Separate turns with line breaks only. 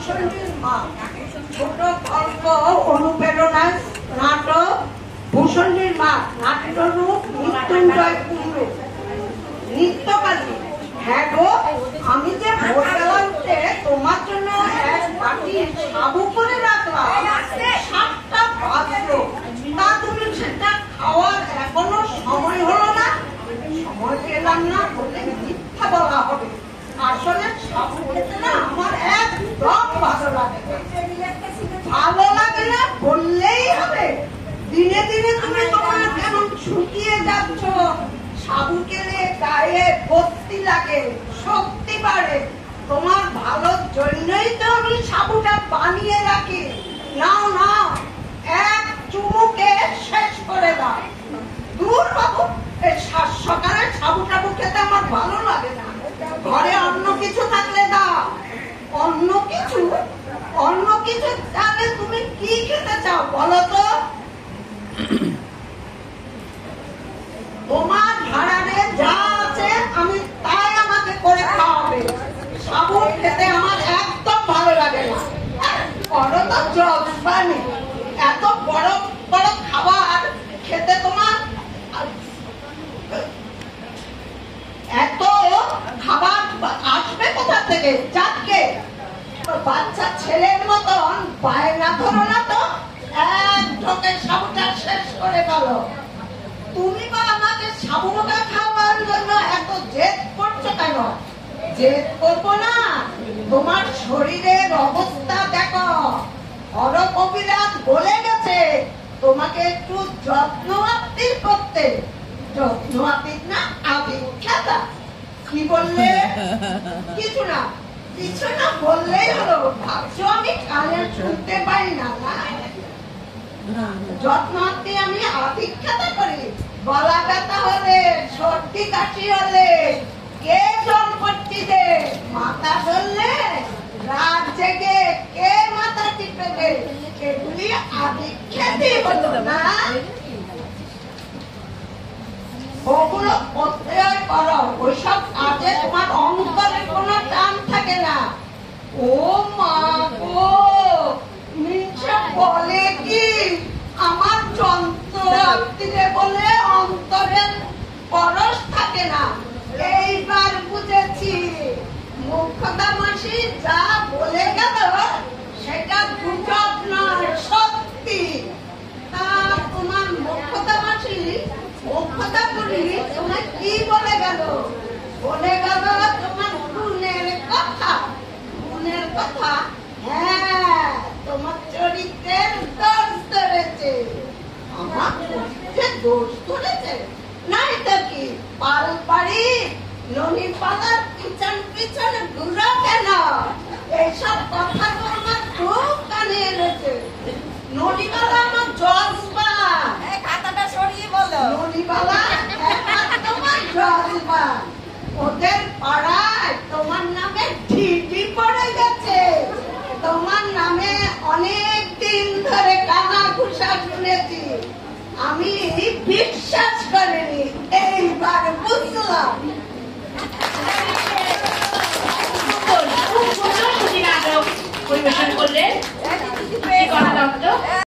ভূষণীর মা ছোট গল্প অনুপ্রেরণা নাটক ভূষণীর মা নাট্যরূপ মৃত্যুঞ্জয় কুণ্ডু নিত্যকালী। হ্যাঁ গো, আমি যে ভোরবেলা উঠে তোমার জন্য এক বাটি সাবু করে রাখলাম, 7টা বাজলো, তা তুমি সেটা খাওয়ার এখনো সময় হলো না। সময় পেলাম না বলে মিথ্যা বলা হবে। আসলে সাবু খেতে না আমার একদম ভালো লাগে না। ভালো লাগে না বললেই হবে। দিনে দিনে তুমি তোমার কেমন শুকিয়ে যাচ্ছ। সাবু খেলে গায়ে ভর্তি লাগে, শক্তি বাড়ে। তোমার ভালোর জন্যই তো আমি সাবুটা বানিয়ে রাখি। নাও নাও, এক চুমুকে শেষ করে দাও। দূর বাবু, এই সকালে সাবু টাবু খেতে আমার ভালো লাগে না। ঘরে অন্য কিছু থাকলে দাও। অন্য কিছু? অন্য কিছু তাহলে তুমি কি খেতে চাও বলো তো? তোমার ভাড়ারে যা আছে আমি তাই আমাকে করে খাওয়াবে। সাবু খেতে আমার একদম ভালো লাগে না। বড় তো জলপানি, এত বড় বড় খাবার খেতে তোমার এত খাবার আসবে কোথা থেকে? যাকে বাচ্চা ছেলের মতন বায়না ধরো না তো, এক ঢোকে সাবুটা শেষ করে গেল। তুমি বা আমাকে সাবুটা খাওয়ার জন্য এত জেদ করছো কেন? জেদ করবো না, তোমার শরীরের অবস্থা দেখো। হর কবিরাজ বলে গেছে তোমাকে একটু যত্ন আত্তির করতে। যত্ন আত্তির না, আবিখ্যাতা। কি বললে? কিছু না, কিছু না বললেই হলো। ভাবছো আমি কানে শুনতে পাই না? যত্ন আত্তি আমি আবিখ্যাতা করি। গলা ব্যথা হলে, সর্দি কাশি হলে কে সম্পত্তি দে? মাথা ধরলে রাত জেগে কে মাথা টিপে দে? সেগুলি আবিখ্যাতি হলো না। ওগুলো প্রত্যয় করো, ওইসব কাজে তোমার অন্তরের কোনো টান থাকে না। ও মা গো, মিনসা বলে কি আমার যন্ত্র আত্মীয় বলে অন্তরের পরশ থাকে না। এইবার বুঝেছি, মুখ্যদা মাসি যা বলে গেল সেটা গুজব নয়, সত্যি। তা তোমার মুখ্যদা মাসি, মুখ্যদা বুড়ি তোমার কি বলে গেল? বলে গেল তোমার গুণের কথা। গুণের কথা? হ্যাঁ, তোমার চরিত্রের দোষ ধরেছে। আমার চরিত্রে দোষ ধরেছে? নাই তো কি, পাল পাড়ি ননি পালার পিছন পিছন ঘুরো কেন? এইসব কথা তো আমার খুব কানে এনেছে। নদীবালা আমার জজবান।
খাতাটা সরিয়ে বলো।
নদীবালা তোমার জজবান। ওদের পাড়ায় তোমার নামে ঢিঢি পড়ে গেছে। তোমার নামে অনেক দিন ধরে কানা ঘুষা শুনেছি। আমি বিশ্বাস করিনি, এইবার বুঝলাম।
খুব সুন্দর নাটক পরিবেশন করলেন।